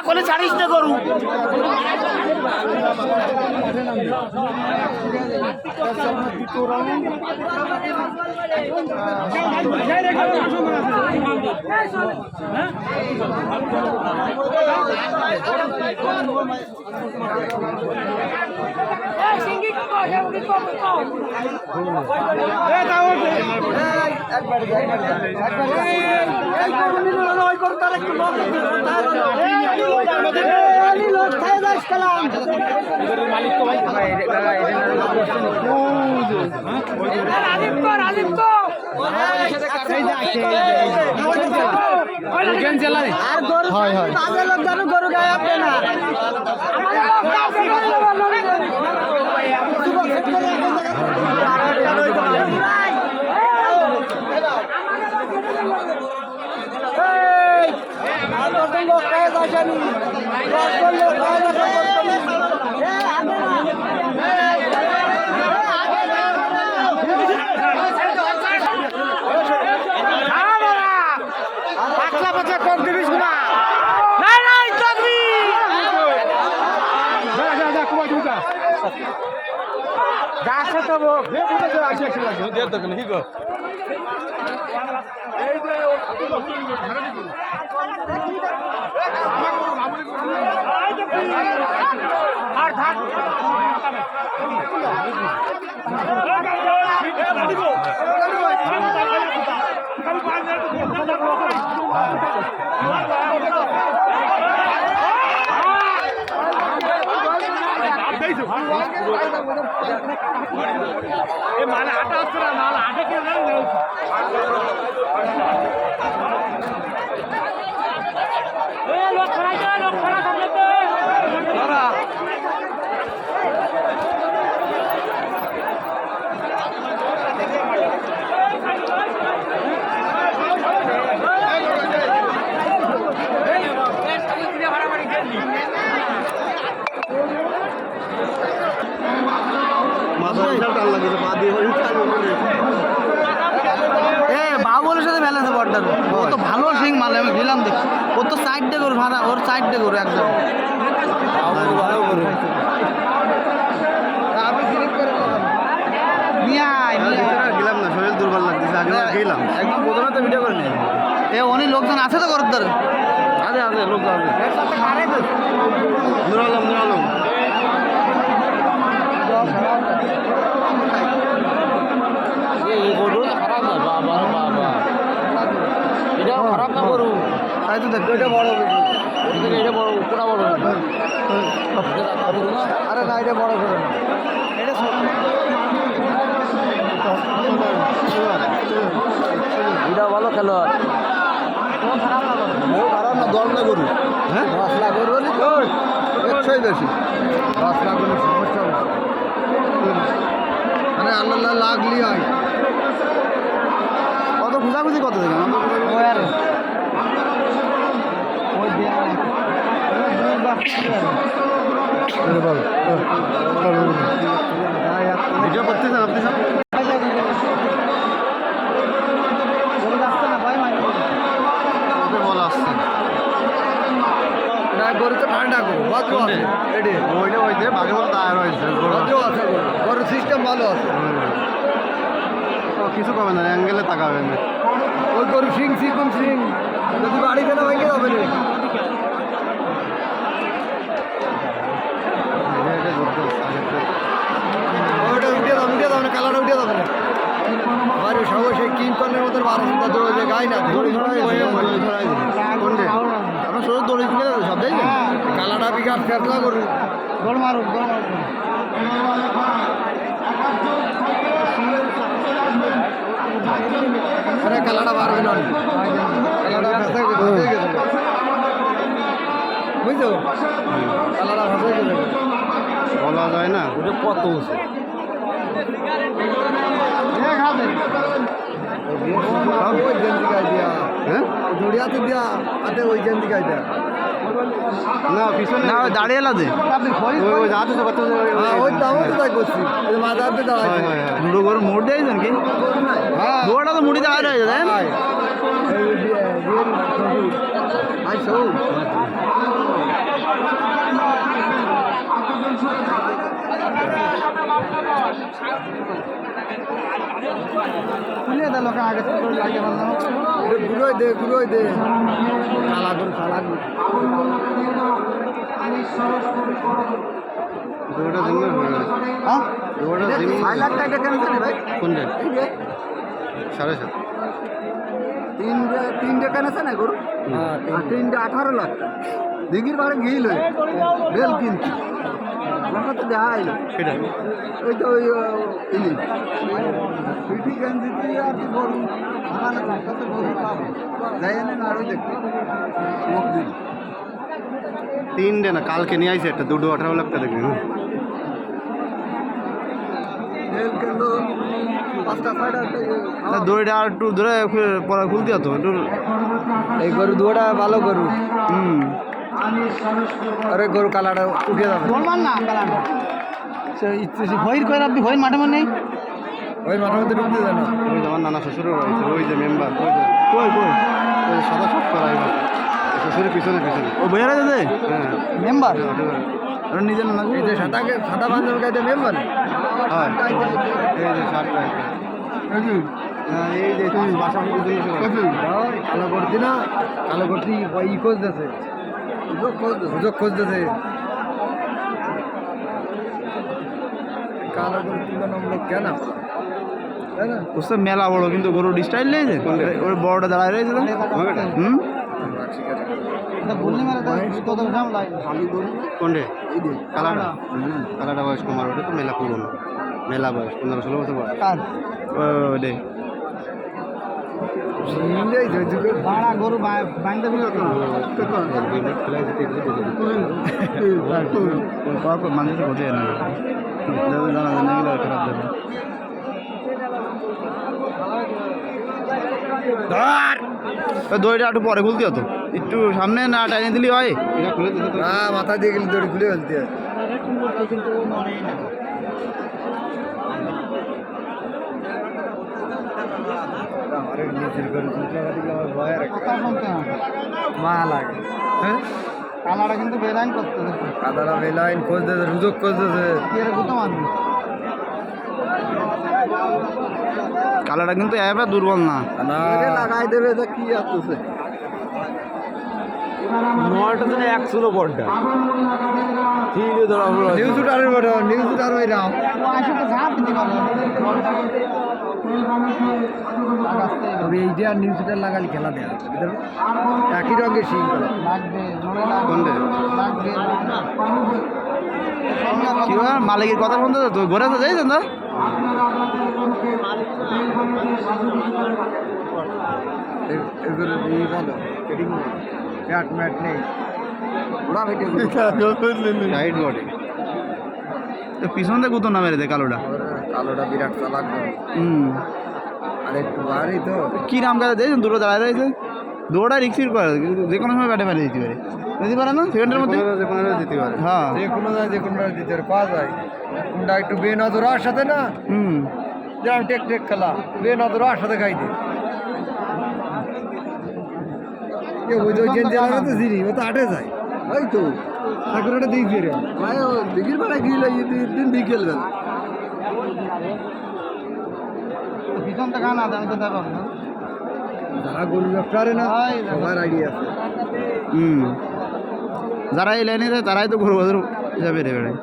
করলে ছাড়িস না গরু। গরু গায়ে আপনি না মানে আটা আসছে না মাল আটা কে বাবুলের সাথে ব্যালেন্স বর্ডার ও তো ভালো সিং মাল আমি গেলাম দেখ ও তো সাইড ডে করু ভাড়া ওর সাইড ডে করু একদম ভালো করু আপনি সিলেক্ট করে নিয়ে গেলাম না শরীর দুর্বল লাগতেছে আগে গেলাম একদম প্রথমে তো ভিডিও করে নিয়ে অনেক লোকজন আছে তো করার ধরে আছে আছে লোকজন আছে নুর আলম গরু খারাপ না বাবা বাবা এটা খারাপ না গরু তাই তো দেখো এটা বড় এটা বড় কোটা বড় আরে না এটা বড় করে না এটা ভালো খেলোয়াড় খারাপ না দল না গরু হ্যাঁ 10 লাখ গরু একশোই বেশি 10 লাখ গরু সমস্যা মানে আল্লাহ লাগলি হয় কত খুঁজাখুঁজি কত দেখেন ভিডিও করতেছেন আপনি সব গরু তো ঠান্ডা করু ওইটা হয়েছে বাঘে মতো তৈরি হয়েছে গরুর সিস্টেম ভালো আছে কিছু পাবে না অ্যাঙ্গেলে তাকাবে না ওই গরু সিং সিকুন সিং যদি বাড়ি কেনা ভেঙে যাবে না ওইটা উঠিয়ে দাও না কালারটা উঠিয়ে যাবে না আরে সবাই সেই কিং কর্নের মতো 12 দৌড়ে গাই না দড়ি ছড়াই কোনটা আমরা শুধু দড়ি তুলে সব যাই কালারটা বিঘাট ফেসলা করু গোল মারু আরে কালারটা মারবে না কালারটা ফেসে গেছে বুঝছো কালারটা ফেসে গেছে বলা যায় না ওটা কত আছে জড়িয়াতে দিয়া হাতে ওই জেন দিকে দিয়া না পিছনে না দাঁড়িয়ে লাদে ওই যাতে তো কত ওই দাও তো তাই করছি এই মাদারতে দাও দুটো করে মোড় দেয় নাকি হ্যাঁ দুটোটা তো মুড়ি দাঁড়া যায় দেন আই সৌ লোকে আগে লাগে গুলোই দে কালা গরু দুটো জিম্মি হ্যাঁ দুটো জিম্মি 6 লাখ টাকা কেন জানে ভাই কোনটা 7.5 তিনটে কেন আছে না গরু হ্যাঁ তিনটে 18 লাখ দিঘির বাড়ি গিয়েছিল বেল কিনছি আমার তো দেখাই সেটা ওই তো ওই ইলি পিঠি গেঞ্জি দিয়ে আর কি গরু আমার কাছে গরু পাবো যাই না আরো দেখতে মুখ দিন তিনটে না কালকে নিয়ে আইছে একটা 18 লাখ টাকা দেখবি দড়িটা আর একটু ধরে পরে খুলতে হতো একটু এই গরু দুটা ভালো গরু আরে গরু কালাটা উঠে যাবে বলবেন না কালাটা ভয়ের কয় আপনি ভয়ের মাঠে নেই ওই মাঠের মধ্যে ঢুকতে যায় না ওই আমার নানা শ্বশুরও রয়েছে ওই যে মেম্বার কই ওই সাদা সব করাই শ্বশুরের পিছনে ও বইয়ারা যাবে হ্যাঁ মেম্বার নিজের না এই যে সাদা বান্ধব গাইতে মেম্বার হ্যাঁ এই যে শার্ট গাইতে এই যে তুমি বাসা কালো করছি না কালো করছি ই খুঁজতেছে সুযোগ খুঁজতেছে কালো করছি নম্বর কেন বুঝতে মেলা বড় কিন্তু গরু ডিস্টাইল লেগেছে ওর বড়টা দাঁড়ায় রয়েছে হুম কোনটে কালাটা বয়স কুমার ওটা তো মেলা পুরনো মেলা বয়স 15-16 বছর বয়স ওরে গরু মানুষ বোঝে না খারাপ যাবে দড়িটা একটু পরে খুলতে হতো একটু সামনে না টাইনে দিলি হয় না মাথা দিয়ে গেলে দড়ি খুলে ফেলতে মা লাগে হ্যাঁ কালাটা কিন্তু বেলাইন করতেছে কাদাটা বেলাইন খুঁজতেছে সুযোগ খুঁজতেছে কালাটা কিন্তু এবার দুর্বল না লাগাই দেবে কি আসতেছে নয়টা দিনে 100 বড়টা ঠিক আছে ধরা হলো নিউজ উঠারের বড় নিউজ উঠার হই রাও আসলে ঝাপ দিতে পারবে তবে এইটা নিউজ উঠার লাগালি খেলা দেয়া একই রঙের সিং লাগবে লাগবে কি মালিকের কথা শুনতে তো ঘরে তো যাইছেন না পিছন থেকে গুতো না মেরে দে কালোটা বিরাট চালাক আর একটু বাড়ি তো কি নাম কাজে দিয়েছেন দুটো দাঁড়ায় রয়েছে দুটা রিক্সির করে যে কোনো সময় ব্যাটে মেরে দিতে পারে দিতে পারে না সেকেন্ডের মধ্যে দিতে পারে হ্যাঁ যে কোনো দিতে পারে পাওয়া যায় কোনটা একটু বেনজরার সাথে না যেমন টেক খেলা বেনজরার সাথে খাই দিই ওই তো জিরি ও তো আটে যায় ওই তো ঠাকুরটা দিক দিয়ে দিঘির বেড়া গিয়ে দিন বিকেল বেলা পিছন তো গান আছে আমি তো দেখো যারা গরু ব্যবসা না সবার আইডিয়া আছে যারা এই লাইনে যায় তারাই তো গরু বাজার যাবে রে বেড়ায়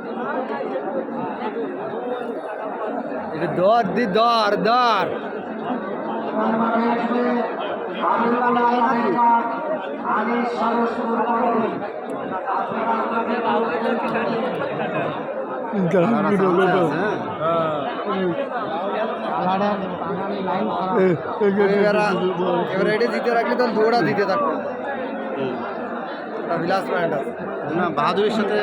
এটা দর এবার এটা দিতে রাখলে তখন দৌড়া দিতে থাকবে বিলাস ব্র্যান্ড আছে না বাহাদুরের সাথে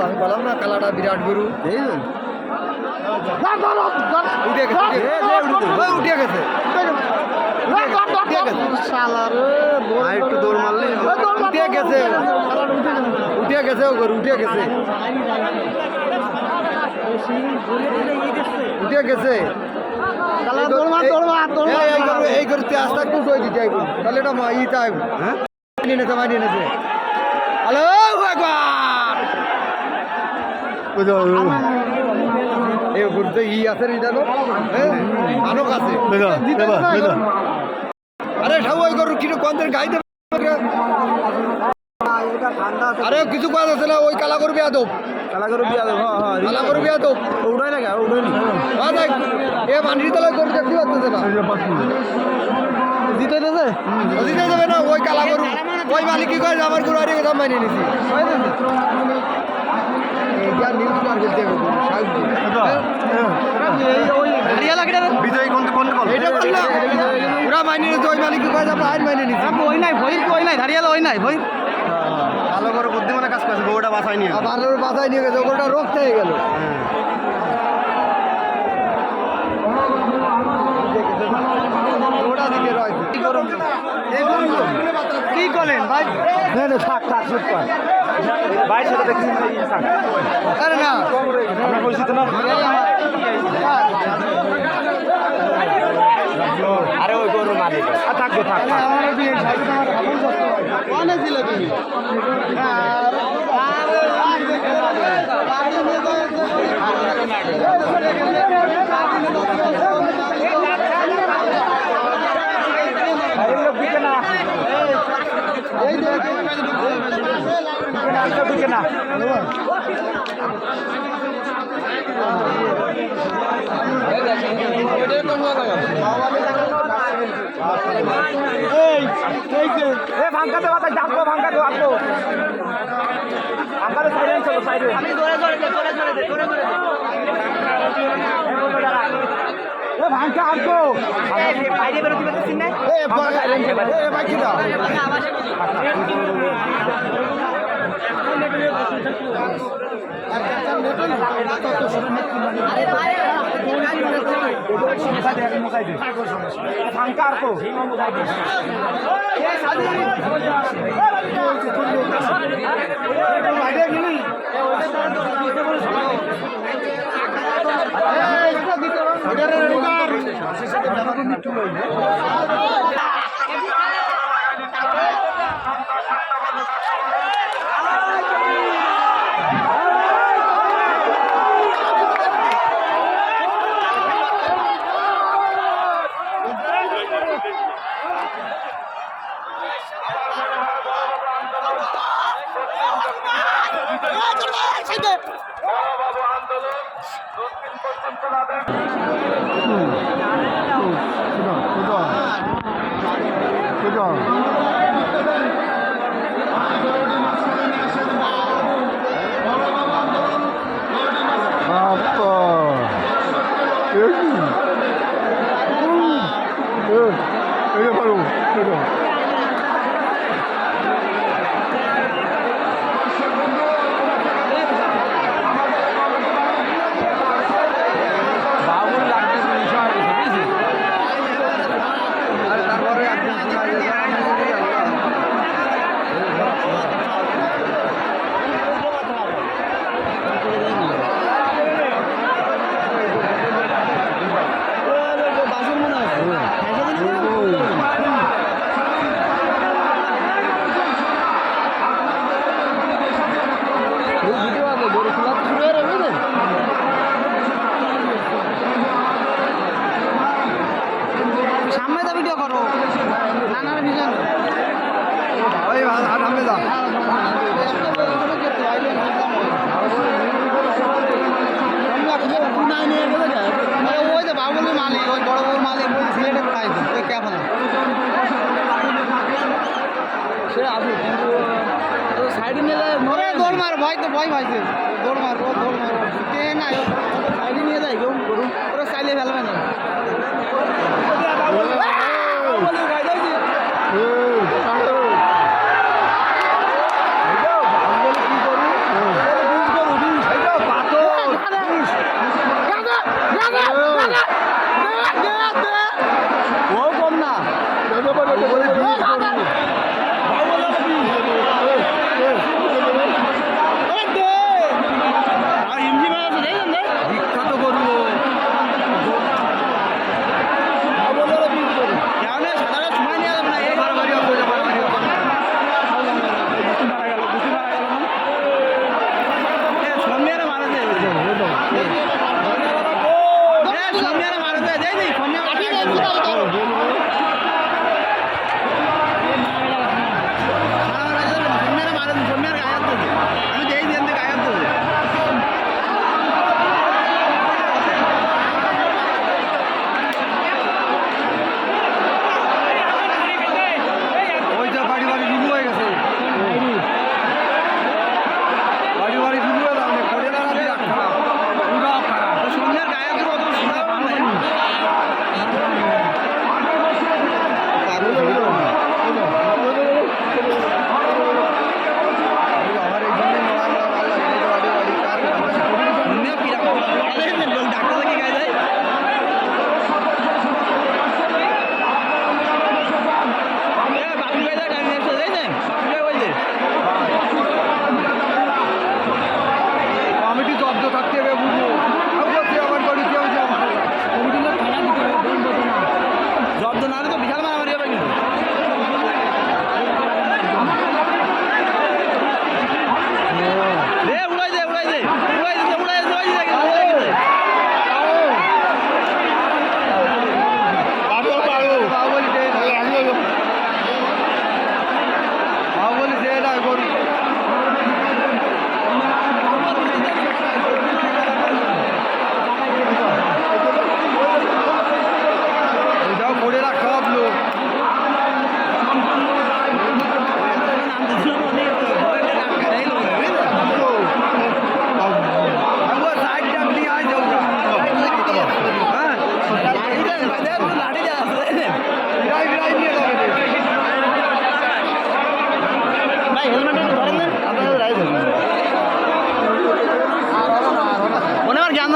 আমি বললাম না কালাটা বিরাট গরু উঠে গেছে একটু দৌড় মারলে উঠে গেছে ও গরু উঠে গেছে এই গরুতে আস্তে একটু উঠে দিতে তাহলে এটা ইটা হ্যাঁ নিয়ে নেছে হ্যালো একবার এই গরুতে ই আছে রিটানো আনক আছে আরে সবাই গরু কিনো কোনদের গাইতে আরে কিছু কাজ আছে না ওই কালা গরু বিয়া দো কালা গরু বিয়া দো কালা গরু বিয়া দো উড়াই লাগা উড়াই নি হ্যাঁ দেখ এ মানরি তলায় গরু দেখতে পাচ্ছে না দিতে দেবে দিতে দেবে না ওই কালা গরু ওই মালিক কি কয় আমার গরু আরে দাম মাইনে নিছি ইয়ার নিউজ কার করতে হবে হারিয়ালা কিটা বিজয় কোন কোন বল এটা বললা পুরা মাইনে নিছে ওই মালিক কি কয় আমরা আইন মাইনে নিছি ওই নাই ভই ওই নাই হারিয়ালা ওই নাই ভই ভালো করে বুদ্ধিমানে কাজ করছে গরুটা বাঁচাই নিয়ে ভালো বাঁচাই নিয়ে গেছে গরুটা রোগ থেকে গেল কি করেন ভাই থাক থাক ভাই সেটা দেখছি আরে না আমরা বলছি তো না আরে ওই গরুর মালিক থাকবো থাক কোনে ছিল তুমি ভাঙ্গাতে বাতাস ডাকবো ভাঙ্গাতে আসবো ভাঙ্গাতে সাইডে চলো সাইডে আমি ধরে ধরে ধরে ধরে ধরে ধরে ভাঙ্গা আসবো বাইরে বেরোতে পারতেছি না বাকি দাও ভাঙ্গা আসবো সাইডে নিয়ে দৌড় মার ভয় তো ভয় পাইছে দৌড় মার কে না সাইডে নিয়ে যায় কেউ ওরা চাইলে ফেলবে না ও কম না বিখ্যাত গরু সময় নিয়ে যাবে না এই বাড়াবাড়ি মারা যায়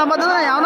নাম্বার দেন না এখন